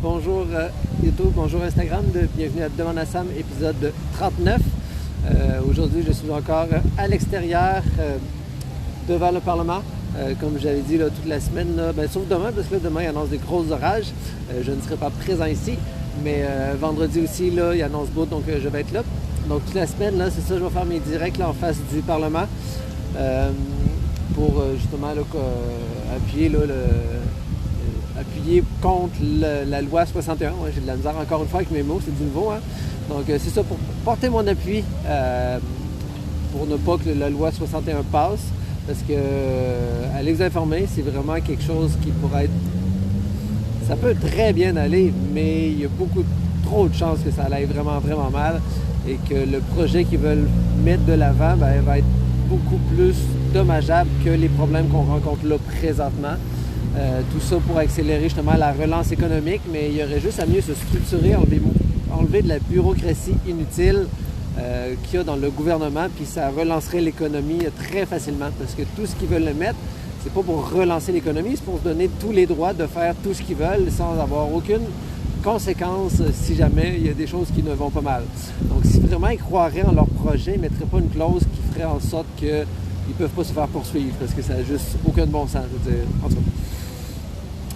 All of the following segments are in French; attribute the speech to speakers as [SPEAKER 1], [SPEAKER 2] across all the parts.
[SPEAKER 1] Bonjour YouTube, bonjour Instagram, bienvenue à Demande à Sam, épisode 39. Aujourd'hui, je suis encore à l'extérieur, devant le Parlement. Comme j'avais dit là, toute la semaine, là, sauf demain, parce que là, demain, il annonce des gros orages. Je ne serai pas présent ici, mais vendredi aussi, là, il annonce beau, donc je vais être là. Donc toute la semaine, là, c'est ça, je vais faire mes directs là, en face du Parlement pour justement là, appuyer là, appuyer contre la loi 61. Ouais, j'ai de la misère encore une fois avec mes mots, c'est du nouveau. Hein? Donc c'est ça, pour porter mon appui pour ne pas que la loi 61 passe, parce que allez vous informer, c'est vraiment quelque chose qui pourrait être... Ça peut très bien aller, mais il y a trop de chances que ça aille vraiment, vraiment mal et que le projet qu'ils veulent mettre de l'avant va être beaucoup plus dommageable que les problèmes qu'on rencontre là présentement. Tout ça pour accélérer justement la relance économique, mais il y aurait juste à mieux se structurer, enlever de la bureaucratie inutile qu'il y a dans le gouvernement, puis ça relancerait l'économie très facilement, parce que tout ce qu'ils veulent le mettre, c'est pas pour relancer l'économie, c'est pour se donner tous les droits de faire tout ce qu'ils veulent sans avoir aucune conséquence si jamais il y a des choses qui ne vont pas mal. Donc si vraiment ils croiraient en leur projet, ils ne mettraient pas une clause qui ferait en sorte qu'ils ne peuvent pas se faire poursuivre, parce que ça n'a juste aucun bon sens, je veux dire, en tout cas.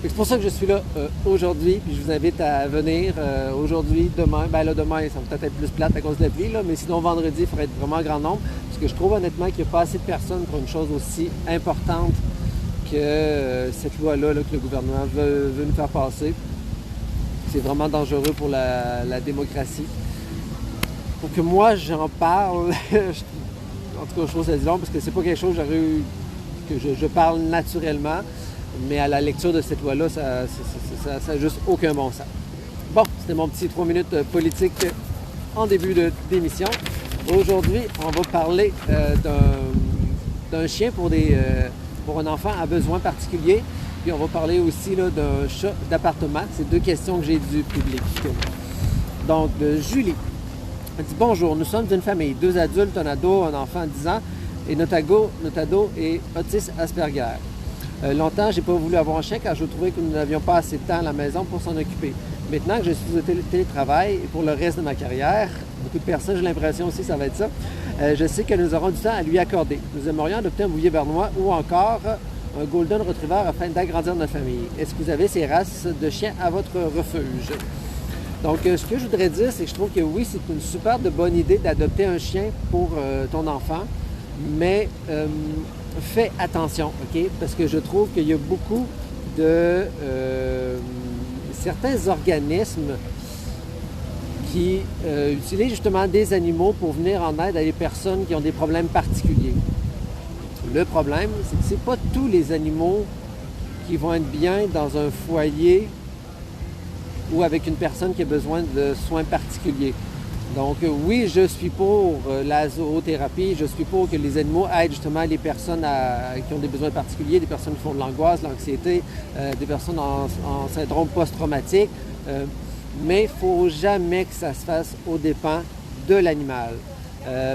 [SPEAKER 1] C'est pour ça que je suis là aujourd'hui, puis je vous invite à venir aujourd'hui, demain. Là, demain, ça va peut-être être plus plate à cause de la pluie, là, mais sinon, vendredi, il faudrait être vraiment grand nombre, parce que je trouve honnêtement qu'il n'y a pas assez de personnes pour une chose aussi importante que cette loi-là que le gouvernement veut nous faire passer. C'est vraiment dangereux pour la démocratie. Pour que moi, j'en parle, en tout cas, je trouve que c'est long, parce que c'est pas quelque chose que je parle naturellement. Mais à la lecture de cette loi-là, ça n'a juste aucun bon sens. Bon, c'était mon petit 3 minutes politique en début d'émission. Aujourd'hui, on va parler d'un chien pour un enfant à besoins particuliers. Puis on va parler aussi d'un chat d'appartement. C'est deux questions que j'ai du public. Donc, de Julie. Elle dit « Bonjour, nous sommes une famille, 2 adultes, un ado, un enfant de 10 ans, et notre ado est autiste Asperger. Longtemps, j'ai pas voulu avoir un chien car je trouvais que nous n'avions pas assez de temps à la maison pour s'en occuper. Maintenant que je suis au télétravail et pour le reste de ma carrière, beaucoup de personnes, j'ai l'impression aussi ça va être ça, je sais que nous aurons du temps à lui accorder. Nous aimerions adopter un bouvier bernois ou encore un golden retriever afin d'agrandir notre famille. Est-ce que vous avez ces races de chiens à votre refuge? Donc, ce que je voudrais dire, c'est que je trouve que oui, c'est une super de bonne idée d'adopter un chien pour ton enfant, mais fais attention, OK? Parce que je trouve qu'il y a beaucoup de certains organismes qui utilisent justement des animaux pour venir en aide à des personnes qui ont des problèmes particuliers. Le problème, c'est que c'est pas tous les animaux qui vont être bien dans un foyer ou avec une personne qui a besoin de soins particuliers. Donc oui, je suis pour la zoothérapie, je suis pour que les animaux aident justement les personnes qui ont des besoins particuliers, des personnes qui font de l'angoisse, de l'anxiété, des personnes en syndrome post-traumatique, mais il ne faut jamais que ça se fasse aux dépens de l'animal.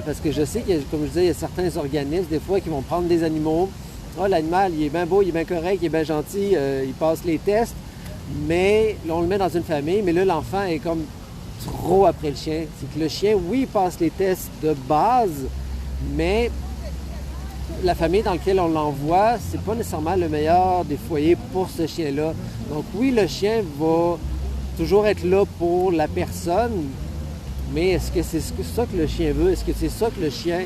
[SPEAKER 1] Parce que je sais que, comme je disais, il y a certains organismes, des fois, qui vont prendre des animaux. Oh, l'animal, il est bien beau, il est bien correct, il est bien gentil, il passe les tests, mais là, on le met dans une famille, mais là, l'enfant est comme trop après le chien. C'est que le chien, oui, il passe les tests de base, mais la famille dans laquelle on l'envoie, c'est pas nécessairement le meilleur des foyers pour ce chien-là. Donc oui, le chien va toujours être là pour la personne, mais est-ce que c'est ça que le chien veut? Est-ce que c'est ça que le chien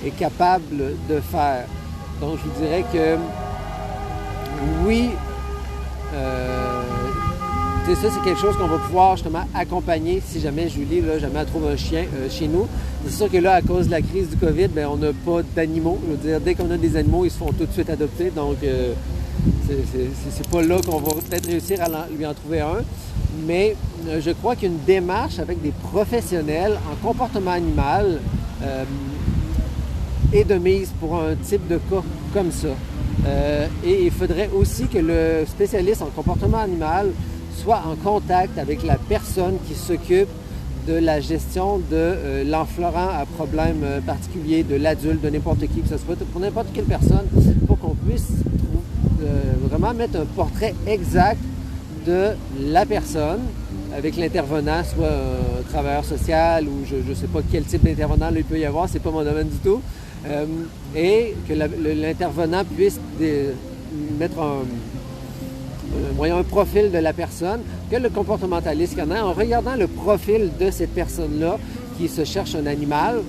[SPEAKER 1] est capable de faire? Donc je vous dirais que oui, ça, c'est quelque chose qu'on va pouvoir justement accompagner si jamais Julie, là, jamais elle trouve un chien chez nous. C'est sûr que là, à cause de la crise du COVID, on n'a pas d'animaux. Je veux dire, dès qu'on a des animaux, ils se font tout de suite adopter. Donc, c'est pas là qu'on va peut-être réussir à lui en trouver un. Mais je crois qu'une démarche avec des professionnels en comportement animal est de mise pour un type de cas comme ça. Et il faudrait aussi que le spécialiste en comportement animal soit en contact avec la personne qui s'occupe de la gestion de l'enfant à problème particulier, de l'adulte, de n'importe qui, que ce soit pour n'importe quelle personne, pour qu'on puisse vraiment mettre un portrait exact de la personne avec l'intervenant, soit un travailleur social ou je ne sais pas quel type d'intervenant il peut y avoir, c'est pas mon domaine du tout, et que l'intervenant puisse mettre un profil de la personne, que le comportementaliste qu'il y en a, en regardant le profil de cette personne-là qui se cherche un animal,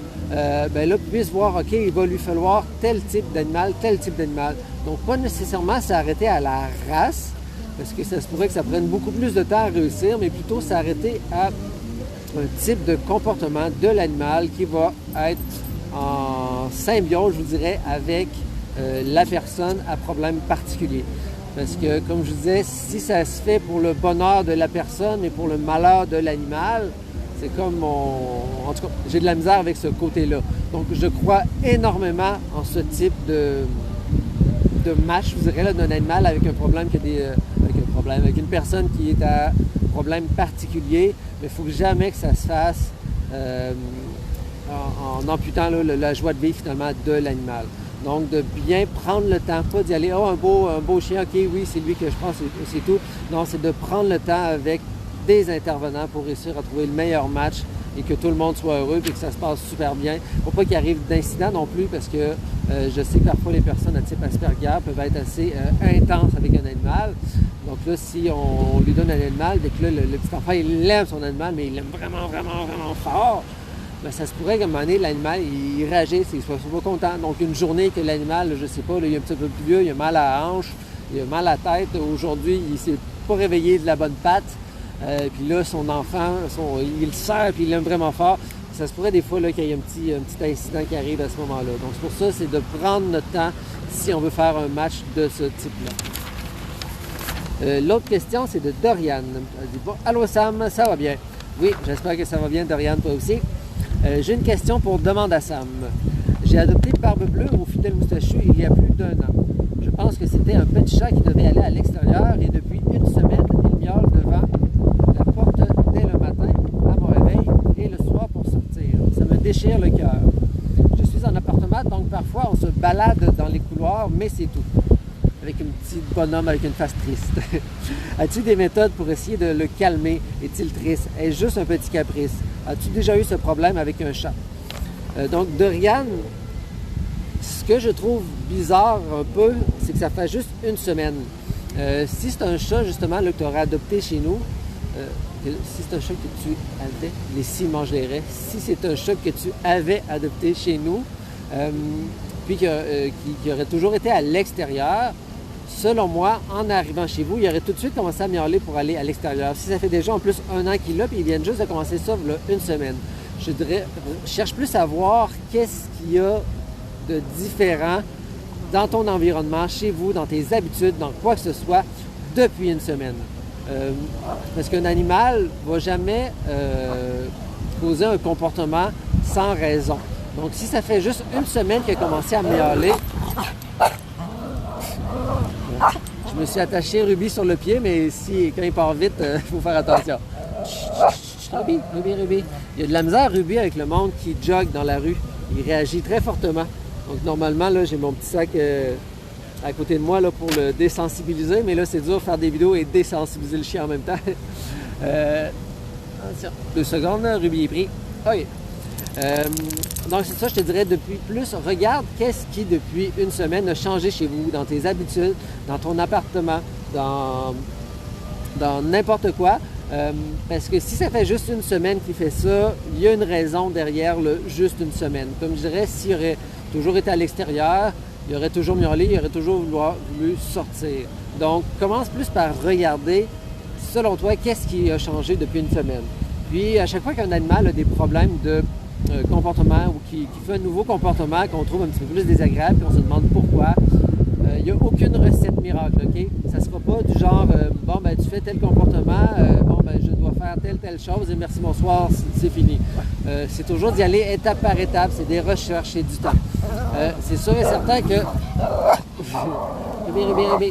[SPEAKER 1] puisse voir, OK, il va lui falloir tel type d'animal. Donc, pas nécessairement s'arrêter à la race, parce que ça se pourrait que ça prenne beaucoup plus de temps à réussir, mais plutôt s'arrêter à un type de comportement de l'animal qui va être en symbiose, je vous dirais, avec la personne à problème particulier. Parce que, comme je vous disais, si ça se fait pour le bonheur de la personne et pour le malheur de l'animal, c'est comme en tout cas, j'ai de la misère avec ce côté-là. Donc, je crois énormément en ce type de match, je vous dirais, là, d'un animal avec un problème avec une personne qui est à problème particulier, mais il ne faut jamais que ça se fasse en amputant là, la joie de vivre finalement de l'animal. Donc, de bien prendre le temps, pas d'y aller, un beau chien, OK, oui, c'est lui que je prends, c'est tout. Non, c'est de prendre le temps avec des intervenants pour réussir à trouver le meilleur match et que tout le monde soit heureux et que ça se passe super bien. Pour pas qu'il arrive d'incidents non plus, parce que je sais que parfois les personnes à type Asperger peuvent être assez intenses avec un animal. Donc là, si on lui donne un animal, dès que là, le petit enfant, il aime son animal, mais il l'aime vraiment, vraiment, vraiment fort, bien, ça se pourrait qu'à un moment donné, l'animal, il réagisse, il soit pas content. Donc, une journée que l'animal, je sais pas, là, il est un petit peu plus vieux, il a mal à la hanche, il a mal à la tête. Aujourd'hui, il s'est pas réveillé de la bonne patte. Puis là, son enfant, il le serre puis il l'aime vraiment fort. Ça se pourrait des fois là, qu'il y ait un petit incident qui arrive à ce moment-là. Donc, c'est pour ça, c'est de prendre notre temps si on veut faire un match de ce type-là. L'autre question, c'est de Doriane. Elle dit, bon, allô Sam, ça va bien? Oui, j'espère que ça va bien, Doriane, toi aussi. J'ai une question pour Demande à Sam. J'ai adopté Barbe Bleue au fidèle moustachu il y a plus d'1 an. Je pense que c'était un petit chat qui devait aller à l'extérieur et depuis une semaine, il miaule devant la porte dès le matin à mon réveil et le soir pour sortir. Ça me déchire le cœur. Je suis en appartement, donc parfois on se balade dans les couloirs, mais c'est tout. Avec un petit bonhomme avec une face triste. As-tu des méthodes pour essayer de le calmer? Est-il triste? Est-ce juste un petit caprice? As-tu déjà eu ce problème avec un chat? Donc, Doriane, ce que je trouve bizarre un peu, c'est que ça fait juste une semaine. Si c'est un chat, justement, là, que tu aurais adopté chez nous, si c'est un chat que tu avais, les si mangent les raies, si c'est un chat que tu avais adopté chez nous, puis qui aurait toujours été à l'extérieur, selon moi, en arrivant chez vous, il aurait tout de suite commencé à miauler pour aller à l'extérieur. Si ça fait déjà en plus 1 an qu'il l'a, puis ils viennent juste de commencer ça, là, une semaine. Je cherche plus à voir qu'est-ce qu'il y a de différent dans ton environnement, chez vous, dans tes habitudes, dans quoi que ce soit, depuis une semaine. Parce qu'un animal ne va jamais poser un comportement sans raison. Donc, si ça fait juste une semaine qu'il a commencé à miauler, je me suis attaché Ruby sur le pied, mais quand il part vite, il faut faire attention. Ruby. Il y a de la misère, Ruby, avec le monde qui jogue dans la rue. Il réagit très fortement. Donc, normalement, là, j'ai mon petit sac à côté de moi là, pour le désensibiliser, mais là, c'est dur de faire des vidéos et désensibiliser le chien en même temps. Attention. 2 secondes, là, Ruby est pris. OK. Donc, c'est ça, je te dirais, depuis plus, regarde qu'est-ce qui, depuis une semaine, a changé chez vous, dans tes habitudes, dans ton appartement, dans n'importe quoi. Parce que si ça fait juste une semaine qu'il fait ça, il y a une raison derrière le juste une semaine. Comme je dirais, s'il aurait toujours été à l'extérieur, il aurait toujours miaulé, il aurait toujours voulu sortir. Donc, commence plus par regarder, selon toi, qu'est-ce qui a changé depuis une semaine. Puis, à chaque fois qu'un animal a des problèmes de comportement ou qui fait un nouveau comportement qu'on trouve un petit peu plus désagréable, puis on se demande pourquoi, il n'y a aucune recette miracle, OK? Ça ne sera pas du genre, tu fais tel comportement, je dois faire telle chose et merci, bonsoir, c'est fini. C'est toujours d'y aller étape par étape, c'est des recherches, c'est du temps. C'est sûr et certain que... Ruby.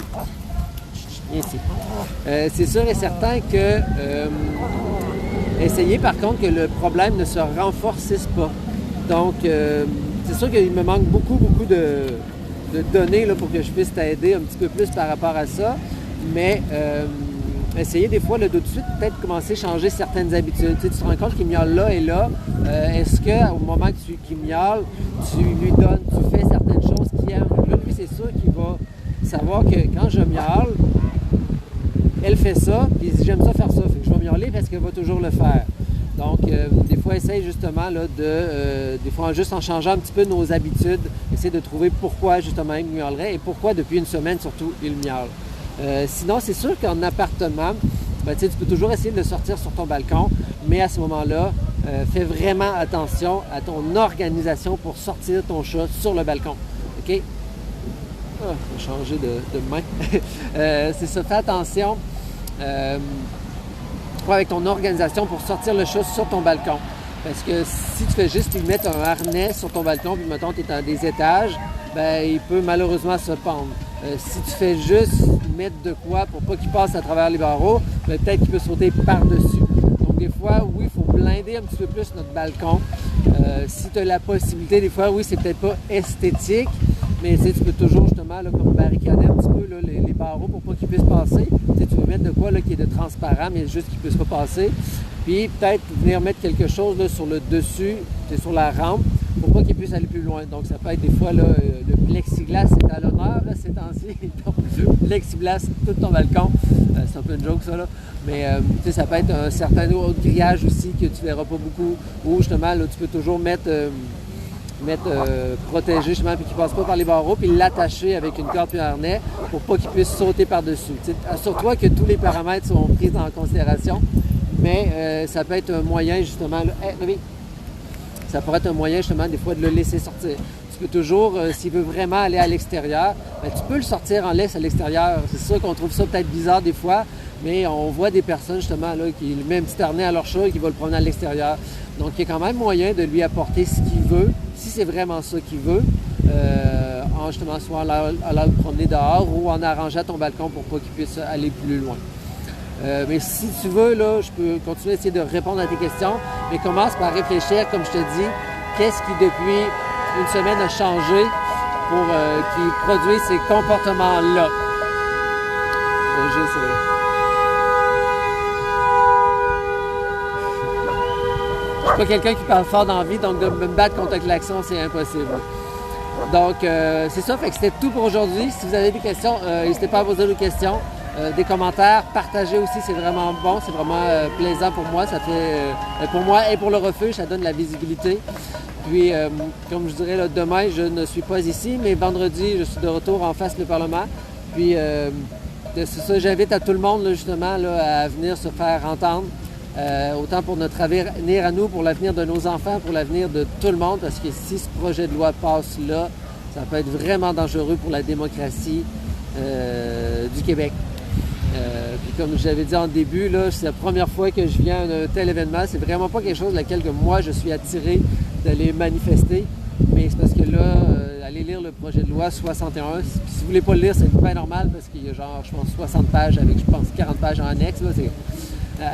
[SPEAKER 1] Viens ici. C'est sûr et certain que... essayez par contre que le problème ne se renforcisse pas. Donc, c'est sûr qu'il me manque beaucoup de données là, pour que je puisse t'aider un petit peu plus par rapport à ça. Mais essayer des fois, là, de tout de suite, peut-être commencer à changer certaines habitudes. Tu sais, tu te rends compte qu'il miaule là et là. Est-ce qu'au moment qu'il miaule, tu lui donnes, tu fais certaines choses qu'il aime? Là, lui, c'est sûr qu'il va savoir que quand je miaule, elle fait ça, puis j'aime ça faire ça. Fait que je vais miauler parce qu'elle va toujours le faire. Donc, des fois, essaye justement là, des fois, juste en changeant un petit peu nos habitudes, essayer de trouver pourquoi justement il miaulerait et pourquoi depuis une semaine surtout il miaule. Sinon, c'est sûr qu'en appartement, ben, tu peux toujours essayer de sortir sur ton balcon, mais à ce moment-là, fais vraiment attention à ton organisation pour sortir ton chat sur le balcon. OK? Ah, je vais changer de main. C'est ça, fais attention avec ton organisation pour sortir le chat sur ton balcon. Parce que si tu fais juste lui mettre un harnais sur ton balcon, puis mettons tu es dans des étages, ben il peut malheureusement se pendre. Si tu fais juste mettre de quoi pour pas qu'il passe à travers les barreaux, ben, peut-être qu'il peut sauter par-dessus. Donc des fois, oui, il faut blinder un petit peu plus notre balcon. Si tu as la possibilité, des fois, oui, c'est peut-être pas esthétique, mais tu peux toujours justement là, comme barricader un petit peu là, les barreaux pour pas qu'ils puissent passer. Tu veux mettre de quoi là, qui est de transparent, mais juste qu'ils ne puissent pas passer. Puis peut-être venir mettre quelque chose là, sur le dessus, sur la rampe, pour pas qu'ils puissent aller plus loin. Donc ça peut être des fois là, le plexiglas est à l'honneur ces temps-ci. Donc le plexiglas tout ton balcon. C'est un peu une joke ça là. Mais ça peut être un certain autre grillage aussi que tu verras pas beaucoup. Ou justement là, tu peux toujours mettre protégé justement puis qu'il ne passe pas par les barreaux puis l'attacher avec une corde et un harnais pour pas qu'il puisse sauter par-dessus. Assure-toi que tous les paramètres sont pris en considération, mais ça peut être un moyen justement, ça pourrait être un moyen justement des fois de le laisser sortir. Tu peux toujours, s'il veut vraiment aller à l'extérieur, ben, tu peux le sortir en laisse à l'extérieur. C'est sûr qu'on trouve ça peut-être bizarre des fois, mais on voit des personnes justement là, qui mettent un petit harnais à leur chat et qui vont le promener à l'extérieur. Donc il y a quand même moyen de lui apporter ce qu'il veut, si c'est vraiment ça qu'il veut, en justement soit allant le promener dehors ou en arrangeant ton balcon pour pas qu'il puisse aller plus loin. Mais si tu veux, là, je peux continuer à essayer de répondre à tes questions, mais commence par réfléchir, comme je te dis, qu'est-ce qui depuis une semaine a changé pour qu'il produise ces comportements-là. Je suis pas quelqu'un qui parle fort dans la vie, donc de me battre contre la klaxon, c'est impossible. Donc, c'est ça, fait que c'était tout pour aujourd'hui. Si vous avez des questions, n'hésitez pas à poser des questions. Des commentaires, partagez aussi, c'est vraiment bon, c'est vraiment plaisant pour moi. Ça fait, pour moi et pour le refuge, ça donne la visibilité. Puis, comme je dirais, là, demain, je ne suis pas ici, mais vendredi, je suis de retour en face du Parlement. Puis, c'est ça, j'invite à tout le monde, là, justement, là, à venir se faire entendre. Autant pour notre avenir à nous, pour l'avenir de nos enfants, pour l'avenir de tout le monde, parce que si ce projet de loi passe là, ça peut être vraiment dangereux pour la démocratie du Québec. Puis comme j'avais dit en début, là, c'est la première fois que je viens à un tel événement. C'est vraiment pas quelque chose laquelle que moi je suis attiré d'aller manifester. Mais c'est parce que là, allez lire le projet de loi 61. Si vous voulez pas le lire, c'est pas normal parce qu'il y a genre, je pense, 60 pages avec, je pense, 40 pages en annexe. Là,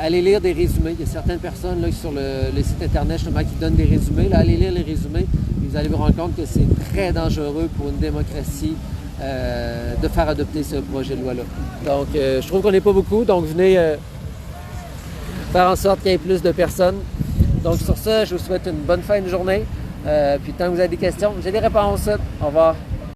[SPEAKER 1] allez lire des résumés. Il y a certaines personnes là, sur le site internet justement qui donnent des résumés. Là, allez lire les résumés. Et vous allez vous rendre compte que c'est très dangereux pour une démocratie de faire adopter ce projet de loi-là. Donc, je trouve qu'on n'est pas beaucoup. Donc, venez faire en sorte qu'il y ait plus de personnes. Donc, sur ça, je vous souhaite une bonne fin de journée. Puis, tant que vous avez des questions, j'ai des réponses. Au revoir.